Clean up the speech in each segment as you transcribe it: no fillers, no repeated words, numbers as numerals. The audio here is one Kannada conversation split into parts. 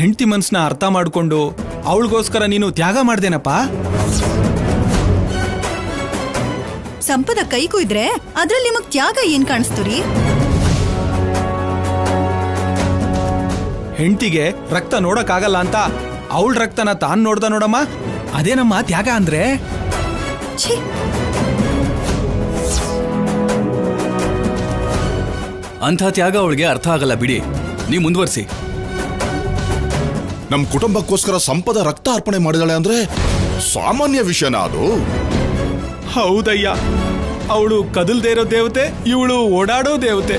ಹೆಂಡತಿ ಮನ್ಸನ್ನ ಅರ್ಥ ಮಾಡ್ಕೊಂಡು ಅವಳಿಗೋಸ್ಕರ ನೀನು ತ್ಯಾಗ ಮಾಡ್ದೇನಪ್ಪ. ಸಂಪದ ಕೈ ಕುಯ್ದ್ರೆ ಅದ್ರಲ್ಲಿ ನಿಮಗ್ ತ್ಯಾಗ ಏನ್ ಕಾಣಿಸ್ತು? ಹೆಂಡತಿಗೆ ರಕ್ತ ನೋಡಕ್ಕಾಗಲ್ಲ ಅಂತ ಅವಳ ರಕ್ತನ ತಾನ್ ನೋಡ್ದ ನೋಡಮ್ಮ, ಅದೇನಮ್ಮ ತ್ಯಾಗ ಅಂದ್ರೆ. ಅಂಥ ತ್ಯಾಗ ಅವಳಿಗೆ ಅರ್ಥ ಆಗಲ್ಲ ಬಿಡಿ, ನೀವು ಮುಂದುವರಿಸಿ. ನಮ್ ಕುಟುಂಬಕ್ಕೋಸ್ಕರ ಸಂಪದ ರಕ್ತ ಅರ್ಪಣೆ ಮಾಡಿದಾಳೆ ಅಂದ್ರೆ ಸಾಮಾನ್ಯ ವಿಷಯನ ಅದು? ಹೌದಯ್ಯ, ಅವಳು ಕದಲ್ದೇ ಇರೋ ದೇವತೆ, ಇವಳು ಓಡಾಡೋ ದೇವತೆ.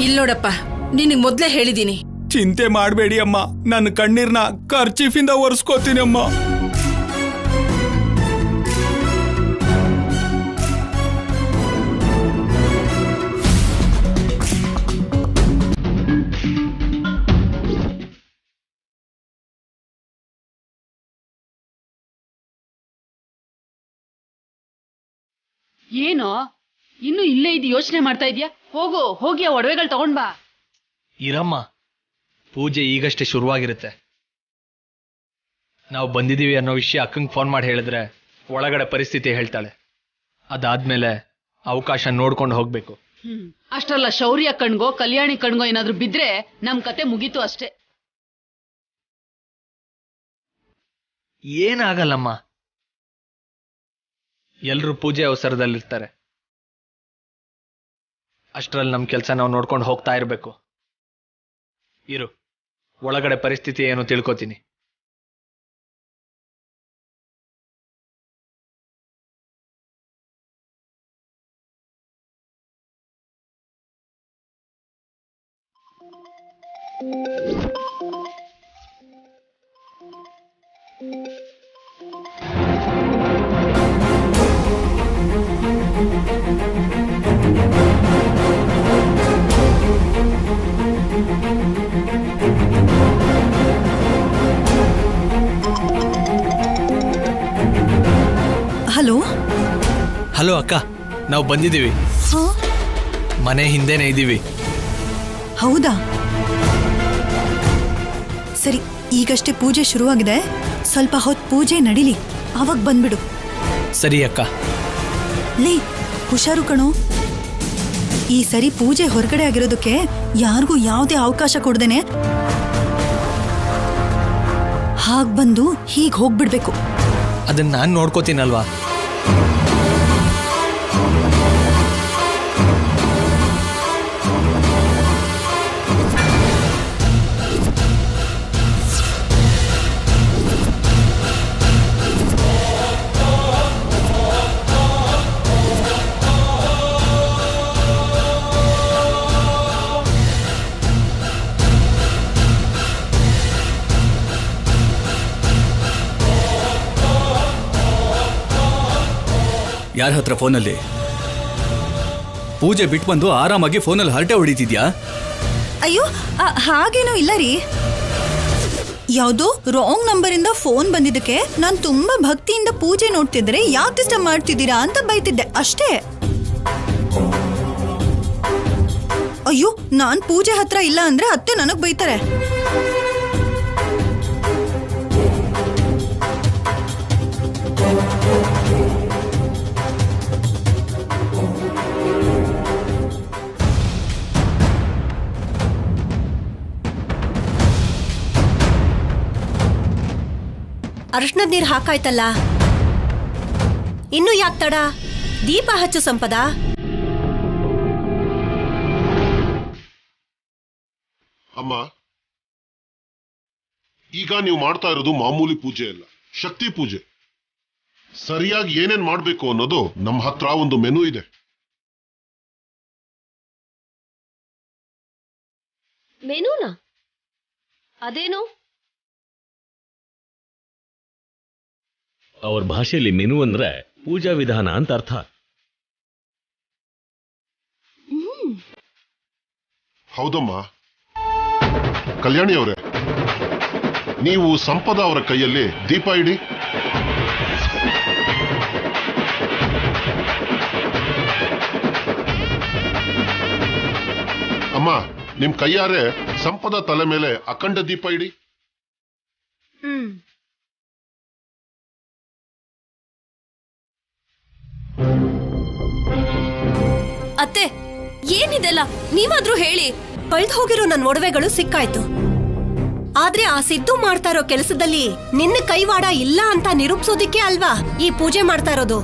ಇಲ್ಲೋಡಪ್ಪ, ನಿನಗ್ ಮೊದ್ಲೇ ಹೇಳಿದೀನಿ. ಚಿಂತೆ ಮಾಡಬೇಡಿ ಅಮ್ಮ, ನನ್ನ ಕಣ್ಣೀರ್ನ ಕರ್ಚೀಫಿಂದ ಒರೆಸ್ಕೋತೀನಿ ಅಮ್ಮ. ಏನೋ ಇನ್ನು ಇಲ್ಲೇ ಇದು ಯೋಚನೆ ಮಾಡ್ತಾ ಇದ್ಯಾ? ಹೋಗಿ ಆ ಒಡವೆಗಳು ತಗೊಂಡ್ ಬಾ. ಇರಮ್ಮ, ಪೂಜೆ ಈಗಷ್ಟೇ ಶುರುವಾಗಿರುತ್ತೆ. ನಾವು ಬಂದಿದ್ದೀವಿ ಅನ್ನೋ ವಿಷಯ ಅಕ್ಕಂಗೆ ಫೋನ್ ಮಾಡಿ ಹೇಳಿದ್ರೆ ಒಳಗಡೆ ಪರಿಸ್ಥಿತಿ ಹೇಳ್ತಾಳೆ. ಅದಾದ್ಮೇಲೆ ಅವಕಾಶ ನೋಡ್ಕೊಂಡು ಹೋಗ್ಬೇಕು. ಅಷ್ಟಲ್ಲ, ಶೌರ್ಯ ಕಣ್ಗೋ ಕಲ್ಯಾಣಿ ಕಣ್ಗೋ ಏನಾದ್ರೂ ಬಿದ್ರೆ ನಮ್ ಕತೆ ಮುಗೀತು ಅಷ್ಟೇ. ಏನಾಗಲ್ಲಮ್ಮ, ಎಲ್ರೂ ಪೂಜೆ ಅವಸರದಲ್ಲಿರ್ತಾರೆ. ಅಷ್ಟರಲ್ಲಿ ನಮ್ಮ ಕೆಲಸ ನಾವು ನೋಡ್ಕೊಂಡು ಹೋಗ್ತಾ ಇರಬೇಕು. ಇರು, ಒಳಗಡೆ ಪರಿಸ್ಥಿತಿ ಏನು ತಿಳ್ಕೊತೀನಿ. ಹಲೋ ಹಲೋ ಅಕ್ಕ, ನಾವು ಬಂದಿದ್ದೀವಿ. ಮನೆ ಹಿಂದೆನೇ ಇದ್ದೀವಿ. ಹೌದಾ? ಸರಿ, ಈಗಷ್ಟೇ ಪೂಜೆ ಶುರುವಾಗಿದೆ, ಸ್ವಲ್ಪ ಹೊತ್ತು ಪೂಜೆ ನಡಿಲಿ, ಆವಾಗ ಬಂದ್ಬಿಡು. ಸರಿ ಅಕ್ಕ. ಲೇ, ಹುಷಾರು ಕಣೋ. ಈ ಸರಿ ಪೂಜೆ ಹೊರಗಡೆ ಆಗಿರೋದಕ್ಕೆ ಯಾರಿಗೂ ಯಾವುದೇ ಅವಕಾಶ ಕೊಡ್ದೇನೆ ಹಾಗ್ ಬಂದು ಹೀಗ್ ಹೋಗ್ಬಿಡ್ಬೇಕು. ಅದನ್ನ ನಾನು ನೋಡ್ಕೋತೀನಲ್ವಾ. ಯಾರ ಹತ್ರ ಫೋನಲ್ಲಿ? ಪೂಜೆ ಬಿಟ್ಟು ಬಂದು ಆರಾಮಾಗಿ ಫೋನಲ್ಲಿ ಹರಟೆ ಹೊಡಿತಿದ್ಯಾ? ಅಯ್ಯೋ, ಹಾಗೇನೂ ಇಲ್ಲ ರೀ. ಯಾವುದೋ ರಾಂಗ್ ನಂಬರಿಂದ ಫೋನ್ ಬಂದಿದ್ದಕ್ಕೆ ನಾನು ತುಂಬಾ ಭಕ್ತಿಯಿಂದ ಪೂಜೆ ನೋಡ್ತಿದ್ರೆ ಯಾಕೆ ಡಿಸ್ಟರ್ಬ್ ಮಾಡ್ತಿದ್ದೀರಾ ಅಂತ ಬೈತಿದ್ದೆ ಅಷ್ಟೇ. ಅಯ್ಯೋ, ನಾನ್ ಪೂಜೆ ಹತ್ರ ಇಲ್ಲ ಅಂದ್ರೆ ಅತ್ತೆ ನನಗ್ ಬೈತಾರೆ. ಅರಿಶಿನದ ನೀರು ಹಾಕಾಯ್ತಲ್ಲ, ಇನ್ನು ಯಾಕೆ ತಡ? ದೀಪ ಹಚ್ಚು ಸಂಪದ. ಅಮ್ಮ, ಈಗ ನೀವು ಮಾಡ್ತಾ ಇರೋದು ಮಾಮೂಲಿ ಪೂಜೆ ಅಲ್ಲ, ಶಕ್ತಿ ಪೂಜೆ. ಸರಿಯಾಗಿ ಏನೇನ್ ಮಾಡ್ಬೇಕು ಅನ್ನೋದು ನಮ್ಮ ಹತ್ರ ಒಂದು ಮೆನು ಇದೆ. ಮೆನುನಾ? ಅದೇನು? ಅವ್ರ ಭಾಷೆಯಲ್ಲಿ ಮೆನು ಅಂದ್ರೆ ಪೂಜಾ ವಿಧಾನ ಅಂತ ಅರ್ಥ. ಹೌದಮ್ಮ. ಕಲ್ಯಾಣಿ ಅವರೇ, ನೀವು ಸಂಪದ ಅವರ ಕೈಯಲ್ಲಿ ದೀಪ ಇಡಿ. ಅಮ್ಮ ನಿಮ್ ಕೈಯಾರೆ ಸಂಪದ ತಲೆ ಮೇಲೆ ಅಖಂಡ ದೀಪ ಇಡಿ. ಅತ್ತೆ ಏನಿದೆಲ್ಲ ನೀವಾದ್ರೂ ಹೇಳಿ. ಕಳ್ದು ಹೋಗಿರೋ ನನ್ನ ಒಡವೆಗಳು ಸಿಕ್ಕಾಯ್ತು. ಆದ್ರೆ ಆ ಸಿದ್ದು ಮಾಡ್ತಾ ಇರೋ ಕೆಲಸದಲ್ಲಿ ನಿನ್ನ ಕೈವಾಡ ಇಲ್ಲ ಅಂತ ನಿರೂಪಿಸೋದಿಕ್ಕೆ ಅಲ್ವಾ ಈ ಪೂಜೆ ಮಾಡ್ತಾ ಇರೋದು.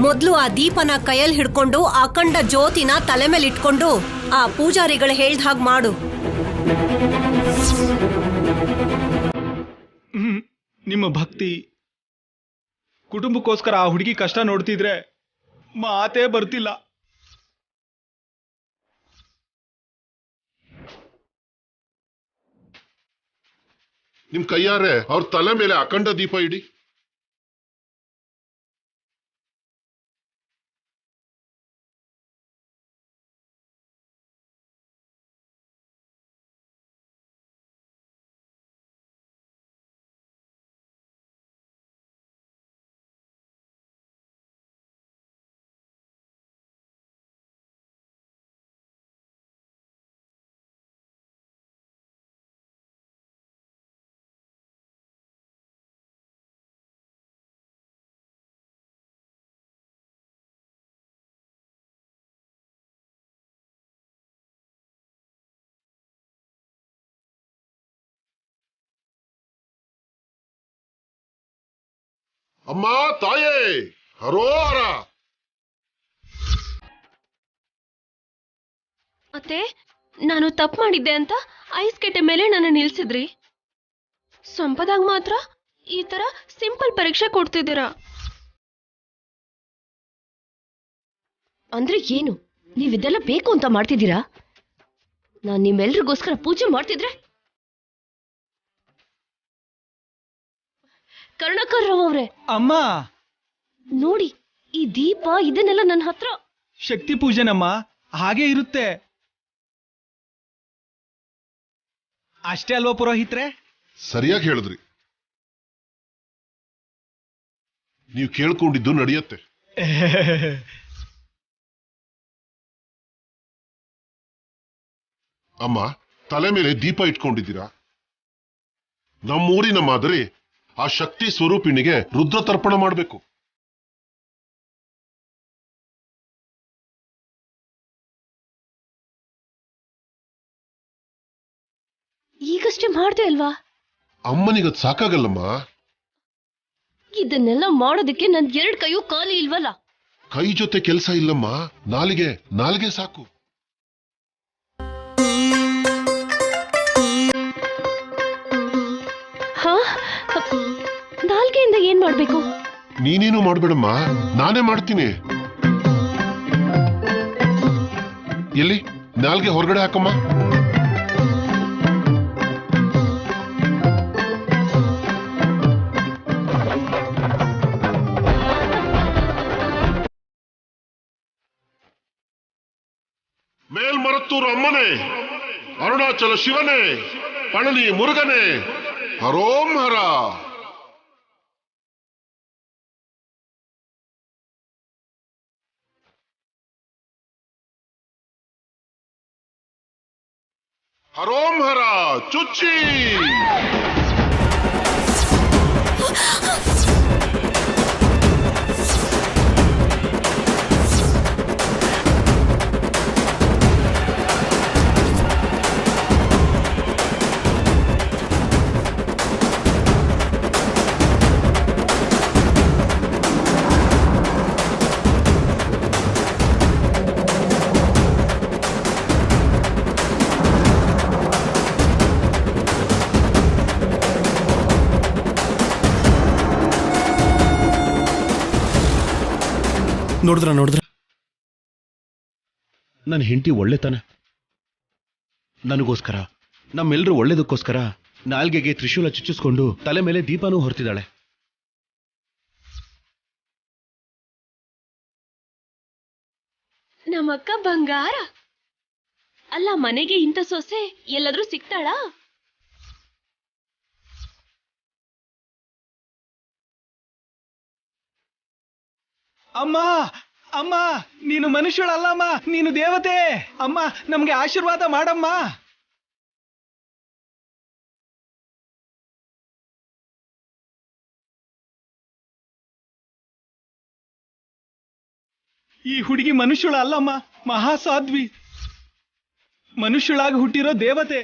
ಮೊದ್ಲು ಆ ದೀಪನ ಕೈಯಲ್ಲಿ ಹಿಡ್ಕೊಂಡು ಅಖಂಡ ಜ್ಯೋತಿನ ತಲೆ ಮೇಲೆ ಇಟ್ಕೊಂಡು ಆ ಪೂಜಾರಿಗಳು ಹೇಳ್ದ ಹಾಗೆ ಮಾಡು. ನಿಮ್ಮ ಭಕ್ತಿ ಕುಟುಂಬಕ್ಕೋಸ್ಕರ ಆ ಹುಡುಗಿ ಕಷ್ಟ ನೋಡ್ತಿದ್ರೆ ಮಾತೇ ಬರ್ತಿಲ್ಲ. ನಿಮ್ ಕೈಯಾರೆ ಅವ್ರ ತಲೆ ಮೇಲೆ ಅಖಂಡ ದೀಪ ಇಡಿ. ಅಮ್ಮ ತಾಯೇ ಹರೋಹರ. ಅತ್ತೆ ನಾನು ತಪ್ಪು ಮಾಡಿದ್ದೆ ಅಂತ ಐಸ್ ಕೆಟ್ಟೆ ಮೇಲೆ ನನ್ನ ನಿಲ್ಸಿದ್ರಿ. ಸಂಪದಾಗ ಮಾತ್ರ ಈ ತರ ಸಿಂಪಲ್ ಪರೀಕ್ಷೆ ಕೊಡ್ತಿದ್ದೀರಾ ಅಂದ್ರೆ ಏನು? ನೀವಿದೆಲ್ಲ ಬೇಕು ಅಂತ ಮಾಡ್ತಿದ್ದೀರಾ? ನಾನ್ ನಿಮ್ಮೆಲ್ರಿಗೋಸ್ಕರ ಪೂಜೆ ಮಾಡ್ತಿದ್ರೆ ಕರುಣಾಕರ್ ರಾವ್ ಅವ್ರೆ, ಅಮ್ಮ ನೋಡಿ ಈ ದೀಪ ಇದನ್ನೆಲ್ಲ ನನ್ನ ಹತ್ರ. ಶಕ್ತಿ ಪೂಜೆನಮ್ಮ, ಹಾಗೆ ಇರುತ್ತೆ. ಅಷ್ಟೇ ಅಲ್ವಾ ಪುರೋಹಿತ್ರೆ? ಸರಿಯಾಗಿ ಹೇಳಿದ್ರಿ. ನೀವು ಕೇಳ್ಕೊಂಡಿದ್ದು ನಡೆಯುತ್ತೆ. ಅಮ್ಮ ತಲೆ ಮೇಲೆ ದೀಪ ಇಟ್ಕೊಂಡಿದ್ದೀರಾ. ನಮ್ಮೂರಿನ ಮಾದರಿ ಆ ಶಕ್ತಿ ಸ್ವರೂಪಿಣಿಗೆ ರುದ್ರ ತರ್ಪಣ ಮಾಡಬೇಕು. ಈಗಷ್ಟೇ ಮಾಡ್ದೆ ಅಲ್ವಾ? ಅಮ್ಮನಿಗದ್ ಸಾಕಾಗಲ್ಲಮ್ಮ. ಇದನ್ನೆಲ್ಲ ಮಾಡೋದಕ್ಕೆ ನನ್ 2 ಕೈಯೂ ಖಾಲಿ ಇಲ್ವಲ್ಲ. ಕೈ ಜೊತೆ ಕೆಲಸ ಇಲ್ಲಮ್ಮ, ನಾಲಿಗೆ ಸಾಕು. ಹಾ, ನಾಲ್ಗೆಯಿಂದ ಏನ್ ಮಾಡ್ಬೇಕು? ನೀನೇನು ಮಾಡ್ಬೇಡಮ್ಮ, ನಾನೇ ಮಾಡ್ತೀನಿ. ಎಲ್ಲಿ ನಾಲ್ಗೆ ಹೊರಗಡೆ ಹಾಕಮ್ಮ. ಮೇಲ್ಮರತ್ತೂರು ಅಮ್ಮನೇ, ಅರುಣಾಚಲ ಶಿವನೇ, ಪಳನಿ ಮುರುಗನೇ, ಹರೋಂ ಹರ. ಹರೋಂ ಹರ ಚುಚ್ಚಿ. ನೋಡಿದ್ರ ನನ್ನ ಹೆಂಡತಿ ಒಳ್ಳೆತನ. ನನಗೋಸ್ಕರ, ನಮ್ಮೆಲ್ಲರೂ ಒಳ್ಳೇದಕ್ಕೋಸ್ಕರ ನಾಲ್ಗೆಗೆ ತ್ರಿಶೂಲ ಚುಚ್ಚಿಸ್ಕೊಂಡು ತಲೆ ಮೇಲೆ ದೀಪನೂ ಹೊರ್ತಿದ್ದಾಳೆ. ನಮ್ಮಕ್ಕ ಬಂಗಾರ ಅಲ್ಲ. ಮನೆಗೆ ಇಂಥ ಸೊಸೆ ಎಲ್ಲಾದ್ರೂ ಸಿಗ್ತಾಳಾ? ಅಮ್ಮ ಅಮ್ಮ ನೀನು ಮನುಷ್ಯಳಲ್ಲಮ್ಮ, ನೀನು ದೇವತೆ. ಅಮ್ಮ ನಮ್ಗೆ ಆಶೀರ್ವಾದ ಮಾಡಮ್ಮ. ಈ ಹುಡುಗಿ ಮನುಷ್ಯಳ ಅಲ್ಲಮ್ಮ, ಮಹಾಸಾಧ್ವಿ, ಮನುಷ್ಯಳಾಗಿ ಹುಟ್ಟಿರೋ ದೇವತೆ.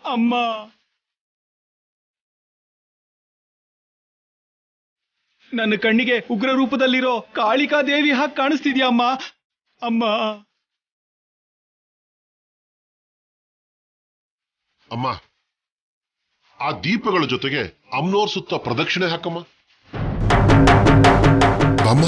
ಅಮ್ಮ ನನ್ನ ಕಣ್ಣಿಗೆ ಉಗ್ರ ರೂಪದಲ್ಲಿರೋ ಕಾಳಿಕಾ ದೇವಿ ಹಾಗೆ ಕಾಣಿಸ್ತಿದ್ಯಮ್ಮ. ಅಮ್ಮ ಅಮ್ಮ, ಆ ದೀಪಗಳ ಜೊತೆಗೆ ಅಮ್ನೋರ್ ಸುತ್ತ ಪ್ರದಕ್ಷಿಣೆ ಹಾಕಮ್ಮ. ಅಮ್ಮ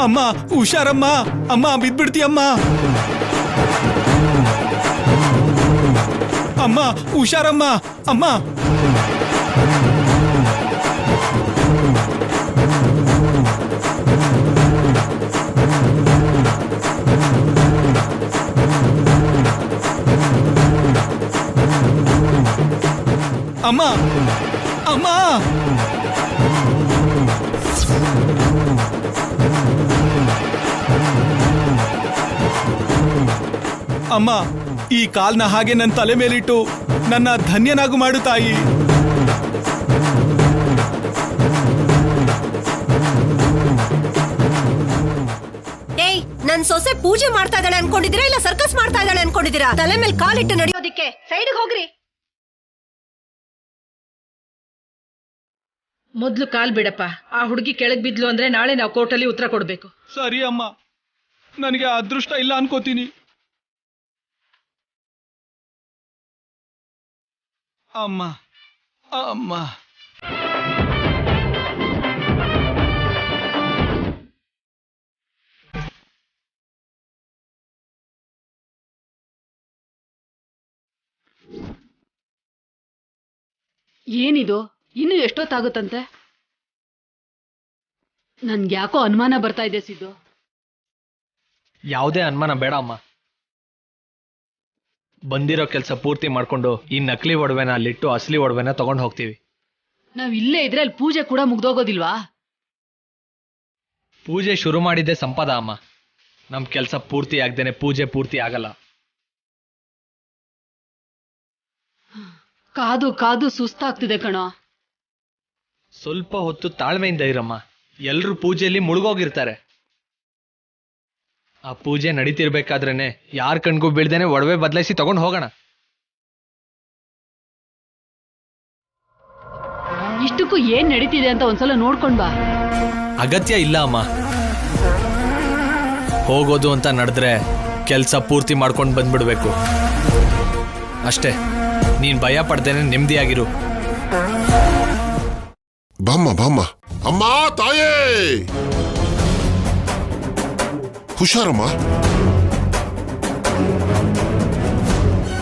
ಅಮ್ಮ ಹುಷಾರಮ್ಮ, ಅಮ್ಮ ಬಿದ್ಬಿಡ್ತೀಯಮ್ಮ. ಅಮ್ಮ ಹುಷಾರಮ್ಮ, ಅಮ್ಮ. ಅಮ್ಮ ಅಮ್ಮ ಅಮ್ಮ, ಈ ಕಾಲ್ನ ಹಾಗೆ ನನ್ನ ತಲೆ ಮೇಲಿಟ್ಟು ನನ್ನ ಧನ್ಯನಾಗು ಮಾಡು ತಾಯಿ. ಏಯ್, ನನ್ ಸೊಸೆ ಪೂಜೆ ಮಾಡ್ತಾ ಇದ್ದಾಳೆ ಅನ್ಕೊಂಡಿದ್ದೀರಾ ಇಲ್ಲ ಸರ್ಕಸ್ ಮಾಡ್ತಾ ಇದ್ದಾಳೆ ಅನ್ಕೊಂಡಿದ್ದೀರಾ? ತಲೆ ಮೇಲೆ ಕಾಲಿಟ್ಟು ನಡೆಯೋದಿಕ್ಕೆ ಸೈಡ್ಗೆ ಹೋಗ್ರಿ. ಮೊದ್ಲು ಕಾಲ್ ಬಿಡಪ್ಪ. ಆ ಹುಡುಗಿ ಕೆಳಗ್ ಬಿದ್ಲು ಅಂದ್ರೆ ನಾಳೆ ನಾವು ಕೋರ್ಟಲ್ಲಿ ಉತ್ತರ ಕೊಡ್ಬೇಕು. ಸರಿ ಅಮ್ಮ, ನನಗೆ ಅದೃಷ್ಟ ಇಲ್ಲ ಅನ್ಕೋತೀನಿ. ಅಮ್ಮ ಅಮ್ಮ ಏನಿದು, ಇನ್ನು ಎಷ್ಟೊತ್ತಾಗುತ್ತಂತೆ? ನನ್ಗ್ಯಾಕೋ ಅನುಮಾನ ಬರ್ತಾ ಇದೆ ಸಿದ್ದು. ಯಾವುದೇ ಅನುಮಾನ ಬೇಡ ಅಮ್ಮ. ಬಂದಿರೋ ಕೆಲಸ ಪೂರ್ತಿ ಮಾಡ್ಕೊಂಡು ಈ ನಕಲಿ ಒಡವೆನ ಅಲ್ಲಿಟ್ಟು ಅಸಲಿ ಒಡವೆನ ತಗೊಂಡು ಹೋಗ್ತೀವಿ. ನಾವ್ ಇಲ್ಲೇ ಇದ್ರೆ ಅಲ್ಲಿ ಪೂಜೆ ಕೂಡ ಮುಗ್ದೋಗೋದಿಲ್ವಾ? ಪೂಜೆ ಶುರು ಮಾಡಿದ್ದೆ ಸಂಪದ ಅಮ್ಮ. ನಮ್ ಕೆಲಸ ಪೂರ್ತಿ ಆಗ್ದೇನೆ ಪೂಜೆ ಪೂರ್ತಿ ಆಗಲ್ಲ. ಕಾದು ಕಾದು ಸುಸ್ತಾಗ್ತಿದೆ ಕಣೋ. ಸ್ವಲ್ಪ ಹೊತ್ತು ತಾಳ್ಮೆಯಿಂದ ಇರಮ್ಮ. ಎಲ್ರೂ ಪೂಜೆಯಲ್ಲಿ ಮುಳುಗೋಗಿರ್ತಾರೆ. ಆ ಪೂಜೆ ನಡೀತಿರ್ಬೇಕಾದ್ರೇನೆ ಯಾರ ಕಣ್ಗೂ ಬೀಳ್ದೇನೆ ಒಡವೆ ಬದಲಾಯಿಸಿ ತಗೊಂಡು ಹೋಗೋಣ. ಇಷ್ಟಕ್ಕೂ ಏನ್ ನಡೀತಿದೆ ಅಂತ ಒಂದ್ಸಲ ನೋಡ್ಕೊಂಡ್ ಬಾ. ಅಗತ್ಯ ಇಲ್ಲ ಅಮ್ಮ. ಹೋಗೋದು ಅಂತ ನಡೆದ್ರೆ ಕೆಲಸ ಪೂರ್ತಿ ಮಾಡ್ಕೊಂಡು ಬಂದ್ಬಿಡ್ಬೇಕು ಅಷ್ಟೇ. ನೀನ್ ಭಯ ಪಡ್ದೇನೆ ನೆಮ್ಮದಿಯಾಗಿರು. ಬಾಮ್ಮ ಬಾಮ್ಮ. ಅಮ್ಮ ತಾಯೇ, ಹುಷಾರಮ್ಮ.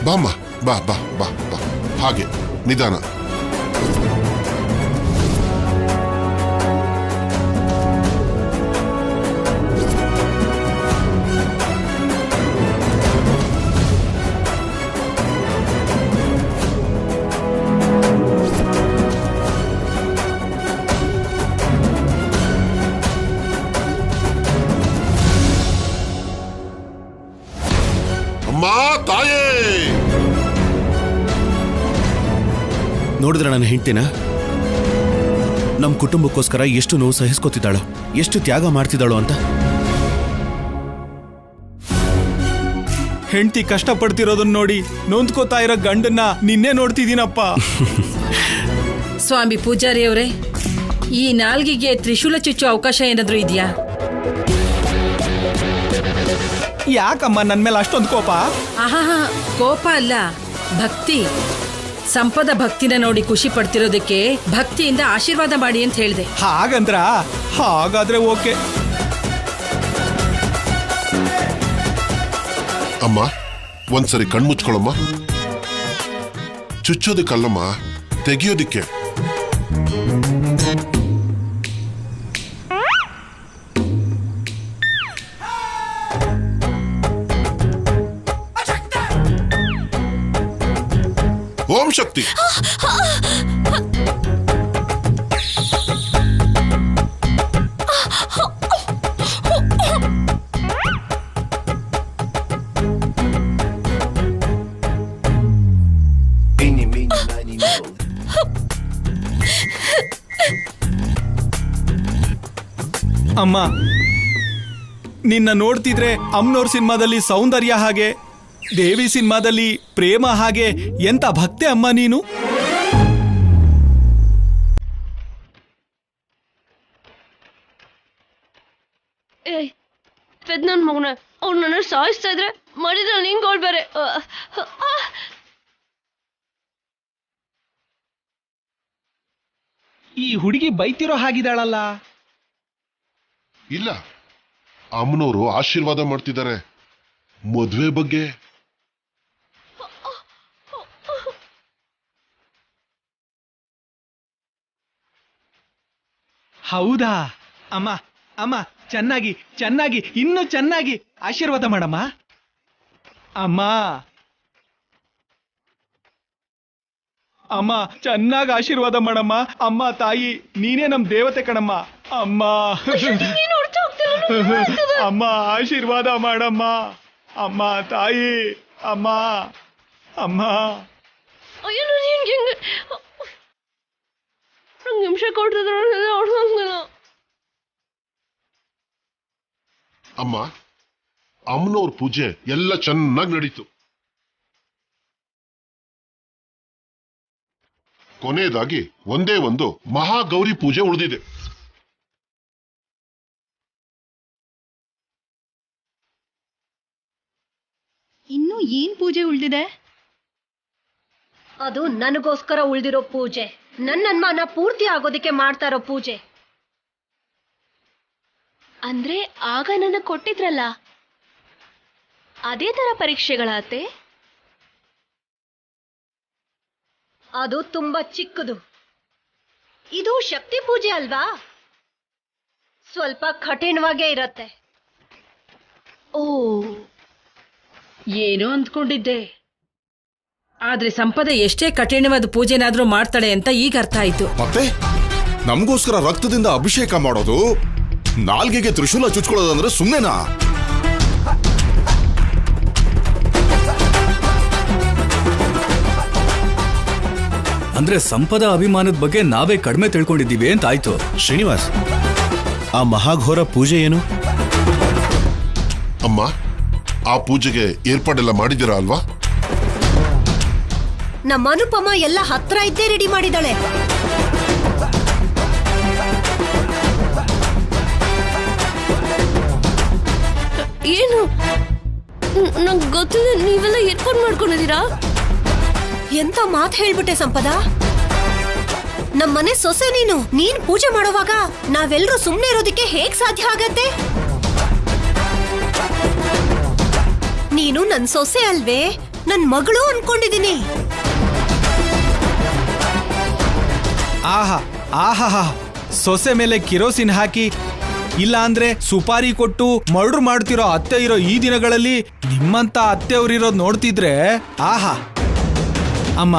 ಬಾಮ್ಮ, ಬಾ ಬಾ ಬಾ ಬಾ. ಹಾಗೆ ನಿಧಾನ. ತಾಯೇ, ನೋಡಿದ್ರೆ ನನ್ನ ಹೆಂಡ್ತಿನ ನಮ್ಮ ಕುಟುಂಬಕ್ಕೋಸ್ಕರ ಎಷ್ಟು ನೋವು ಸಹಿಸ್ಕೋತಿದ್ದಾಳೋ, ಎಷ್ಟು ತ್ಯಾಗ ಮಾಡ್ತಿದ್ದಾಳೋ ಅಂತ. ಹೆಂಡತಿ ಕಷ್ಟಪಡ್ತಿರೋದನ್ನ ನೋಡಿ ನೊಂದ್ಕೋತಾ ಇರೋ ಗಂಡನ್ನ ನಿನ್ನೆ ನೋಡ್ತಿದ್ದೀನಪ್ಪ. ಸ್ವಾಮಿ ಪೂಜಾರಿ ಅವರೇ, ಈ ನಾಲ್ಗಿಗೆ ತ್ರಿಶೂಲ ಚುಚ್ಚೋ ಅವಕಾಶ ಏನಾದ್ರೂ ಇದೆಯಾ? ಯಾಕಮ್ಮ ನನ್ ಮೇಲೆ ಅಷ್ಟೊಂದು ಕೋಪ? ಆಹಾ, ಕೋಪ ಅಲ್ಲ, ಭಕ್ತಿ. ಸಂಪದ ಭಕ್ತಿನ ನೋಡಿ ಖುಷಿ ಪಡ್ತಿರೋದಕ್ಕೆ ಭಕ್ತಿಯಿಂದ ಆಶೀರ್ವಾದ ಮಾಡಿ ಅಂತ ಹೇಳಿದೆ. ಹಾಗಂದ್ರ? ಹಾಗಾದ್ರೆ ಓಕೆ. ಅಮ್ಮ ಒಂದ್ಸರಿ ಕಣ್ಮುಚ್ಕೊಳಮ್ಮ. ಚುಚ್ಚೋದಕ್ಕಲ್ಲಮ್ಮ, ತೆಗಿಯೋದಿಕ್ಕೆ. ಶಕ್ತಿ. ಅಮ್ಮ, ನಿನ್ನ ನೋಡ್ತಿದ್ರೆ ಅಮ್ನೋರ್ ಸಿನಿಮಾದಲ್ಲಿ ಸೌಂದರ್ಯ ಹಾಗೆ, ದೇವಿ ಸಿನಿಮಾದಲ್ಲಿ ಪ್ರೇಮ ಹಾಗೆ, ಎಂತ ಭಕ್ತೆ ಅಮ್ಮ ನೀನು. ಏಯ್ ಪೆದ್ ನನ್ ಮಗನ, ಅವ್ನು ನನ್ನ ಸಾಯಿಸ್ತಾ ಇದ್ರೆ ಮಾಡಿದ್ರೆ ನಿಂಗೆ ಬೇರೆ. ಈ ಹುಡುಗಿ ಬೈತಿರೋ ಹಾಗಿದ್ದಾಳಲ್ಲ. ಇಲ್ಲ, ಅಮ್ಮನವರು ಆಶೀರ್ವಾದ ಮಾಡ್ತಿದ್ದಾರೆ ಮದುವೆ ಬಗ್ಗೆ. ಹೌದಾ? ಅಮ್ಮ ಅಮ್ಮ, ಚೆನ್ನಾಗಿ ಚೆನ್ನಾಗಿ ಇನ್ನೂ ಚೆನ್ನಾಗಿ ಆಶೀರ್ವಾದ ಮಾಡಮ್ಮ. ಅಮ್ಮ ಅಮ್ಮ, ಚೆನ್ನಾಗಿ ಆಶೀರ್ವಾದ ಮಾಡಮ್ಮ. ಅಮ್ಮ ತಾಯಿ, ನೀನೇ ನಮ್ ದೇವತೆ ಕಣಮ್ಮ. ಅಮ್ಮ ಅಮ್ಮ, ಆಶೀರ್ವಾದ ಮಾಡಮ್ಮ. ಅಮ್ಮ ತಾಯಿ, ಅಮ್ಮ ಅಮ್ಮ. ಅಯ್ಯೋ ನಂಗೆ ನಿಮಿಷ ಕೊಡ್ತಿದ್ರು. ಅಮ್ಮ, ಅಮ್ಮನವ್ರ ಪೂಜೆ ಎಲ್ಲ ಚೆನ್ನಾಗಿ ನಡೀತು. ಕೊನೆಯದಾಗಿ ಒಂದೇ ಒಂದು ಮಹಾಗೌರಿ ಪೂಜೆ ಉಳಿದಿದೆ. ಇನ್ನು ಏನ್ ಪೂಜೆ ಉಳಿದಿದೆ? ಅದು ನನಗೋಸ್ಕರ ಉಳಿದಿರೋ ಪೂಜೆ, ನನ್ನ ಅನುಮಾನ ಪೂರ್ತಿ ಆಗೋದಿಕ್ಕೆ ಮಾಡ್ತಾ ಇರೋ ಪೂಜೆ. ಅಂದ್ರೆ ಆಗ ನನ್ನ ಕೊಟ್ಟಿದ್ರಲ್ಲ, ಅದೇ ತರ ಪರೀಕ್ಷೆಗಳಾತೆ? ಅದು ತುಂಬಾ ಚಿಕ್ಕದು. ಇದು ಶಕ್ತಿ ಪೂಜೆ ಅಲ್ವಾ, ಸ್ವಲ್ಪ ಕಠಿಣವಾಗೇ ಇರತ್ತೆ. ಓ, ಏನೋ ಅಂದ್ಕೊಂಡಿದ್ದೆ. ಆದ್ರೆ ಸಂಪದ ಎಷ್ಟೇ ಕಠಿಣವಾದ ಪೂಜೆನಾದ್ರೂ ಮಾಡ್ತಾಳೆ ಅಂತ ಈಗ ಅರ್ಥ ಆಯ್ತು. ಮತ್ತೆ ನಮಗೋಸ್ಕರ ರಕ್ತದಿಂದ ಅಭಿಷೇಕ ಮಾಡೋದು, ನಾಲ್ಗೆಗೆ ತ್ರಿಶೂಲ ಚುಚ್ಕೊಳ್ಳೋದಂದ್ರೆ ಸುಮ್ಮನೆನಾ? ಅಂದ್ರೆ ಸಂಪದ ಅಭಿಮಾನದ ಬಗ್ಗೆ ನಾವೇ ಕಡಿಮೆ ತಿಳ್ಕೊಂಡಿದ್ದೀವಿ ಅಂತ ಆಯ್ತು. ಶ್ರೀನಿವಾಸ್, ಆ ಮಹಾಘೋರ ಪೂಜೆ ಏನು? ಅಮ್ಮ, ಆ ಪೂಜೆಗೆ ಏರ್ಪಾಡೆಲ್ಲ ಮಾಡಿದ್ದೀರಾ ಅಲ್ವಾ? ನಮ್ಮ ಅನುಪಮ ಎಲ್ಲ ಹತ್ರ ಇದ್ದೇ ರೆಡಿ ಮಾಡಿದಾಳೆ. ಏನು ನಂಗೆ ಗೊತ್ತಿಲ್ಲ, ನೀವೆಲ್ಲ ಏರ್ಪಾಡು ಮಾಡ್ಕೊಂಡಿದ್ದೀರಾ? ಎಂತ ಮಾತು ಹೇಳ್ಬಿಟ್ಟೆ ಸಂಪದ. ನಮ್ಮನೆ ಸೊಸೆ ನೀನ್ ಪೂಜೆ ಮಾಡುವಾಗ ನಾವೆಲ್ಲರೂ ಸುಮ್ಮನೆ ಇರೋದಕ್ಕೆ ಹೇಗ್ ಸಾಧ್ಯ ಆಗತ್ತೆ? ನೀನು ನನ್ ಸೊಸೆ ಅಲ್ವೇ, ನನ್ ಮಗಳು ಅನ್ಕೊಂಡಿದೀನಿ. ಆಹಾ ಆಹಾ, ಸೊಸೆ ಮೇಲೆ ಕಿರೋಸಿನ್ ಹಾಕಿ ಇಲ್ಲ ಅಂದ್ರೆ ಸುಪಾರಿ ಕೊಟ್ಟು ಮರ್ಡರ್ ಮಾಡ್ತಿರೋ ಅತ್ತೆ ಇರೋ ಈ ದಿನಗಳಲ್ಲಿ ನಿಮ್ಮಂತ ಅತ್ತೆಯವ್ರಿರೋದ್ ನೋಡ್ತಿದ್ರೆ ಆಹಾ. ಅಮ್ಮ,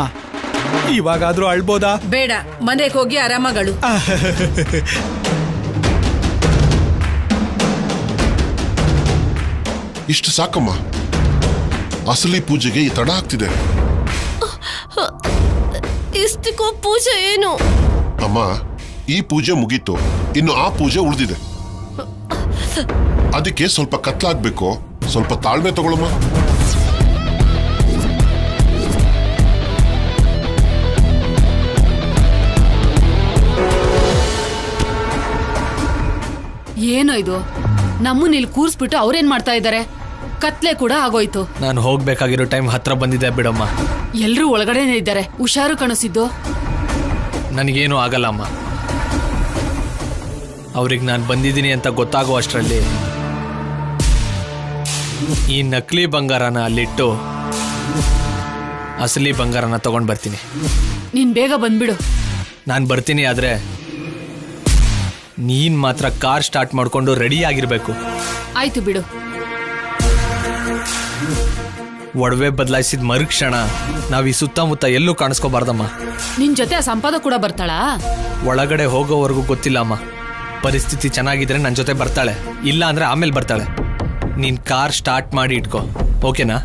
ಇವಾಗಾದ್ರೂ ಅಳ್ಬೋದಾ? ಬೇಡ, ಮನೆಗೆ ಹೋಗಿ ಆರಾಮಗಳು. ಇಷ್ಟು ಸಾಕಮ್ಮ, ಅಸಲಿ ಪೂಜೆಗೆ ಈ ತಡ ಆಗ್ತಿದೆ. ಇಷ್ಟಕ್ಕೂ ಪೂಜೆ ಏನು? ಅಮ್ಮ, ಈ ಪೂಜೆ ಮುಗೀತು, ಇನ್ನು ಆ ಪೂಜೆ ಉಳಿದಿದೆ. ಅದಕ್ಕೆ ಸ್ವಲ್ಪ ಕತ್ಲಾಗ್ಬೇಕು, ಸ್ವಲ್ಪ ತಾಳ್ಮೆ ತಗೊಳಮ್ಮ. ಏನೋ ಇದು, ನಮ್ಮನ್ನ ಇಲ್ಲಿ ಕೂರಿಸ್ಬಿಟ್ಟು ಅವ್ರೇನ್ ಮಾಡ್ತಾ ಇದ್ದಾರೆ? ಕತ್ಲೆ ಕೂಡ ಆಗೋಯ್ತು. ನಾನು ಹೋಗ್ಬೇಕಾಗಿರೋ ಟೈಮ್ ಹತ್ರ ಬಂದಿದೆ ಬಿಡಮ್ಮ. ಎಲ್ರೂ ಒಳಗಡೆನೆ ಇದ್ದಾರೆ, ಹುಷಾರು ಕಾಣಿಸಿದ್ದು. ನನಗೇನು ಆಗಲ್ಲ ಅಮ್ಮ. ಅವ್ರಿಗೆ ನಾನು ಬಂದಿದ್ದೀನಿ ಅಂತ ಗೊತ್ತಾಗೋ ಅಷ್ಟರಲ್ಲಿ ಈ ನಕಲಿ ಬಂಗಾರನ ಅಲ್ಲಿಟ್ಟು ಅಸಲಿ ಬಂಗಾರನ ತಗೊಂಡ್ ಬರ್ತೀನಿ. ನೀನ್ ಬೇಗ ಬಂದ್ಬಿಡು. ನಾನು ಬರ್ತೀನಿ, ಆದ್ರೆ ನೀನ್ ಮಾತ್ರ ಕಾರ್ ಸ್ಟಾರ್ಟ್ ಮಾಡ್ಕೊಂಡು ರೆಡಿ ಆಗಿರ್ಬೇಕು. ಆಯ್ತು ಬಿಡು. ಒಡವೆ ಬದಲಾಯಿಸಿದ ಮರುಕ್ಷಣ ನಾವ್ ಈ ಸುತ್ತಮುತ್ತ ಎಲ್ಲೂ ಕಾಣಿಸ್ಕೋಬಾರ್ದಮ್ಮ. ನಿನ್ ಜೊತೆ ಆ ಸಂಪಾದ ಕೂಡ ಬರ್ತಾಳಾ? ಒಳಗಡೆ ಹೋಗೋವರೆಗೂ ಗೊತ್ತಿಲ್ಲ ಅಮ್ಮ. ಪರಿಸ್ಥಿತಿ ಚೆನ್ನಾಗಿದ್ರೆ ನನ್ನ ಜೊತೆ ಬರ್ತಾಳೆ, ಇಲ್ಲ ಅಂದ್ರೆ ಆಮೇಲೆ ಬರ್ತಾಳೆ. ನೀನ್ ಕಾರ್ ಸ್ಟಾರ್ಟ್ ಮಾಡಿ ಇಟ್ಕೋ, ಓಕೆನಾ?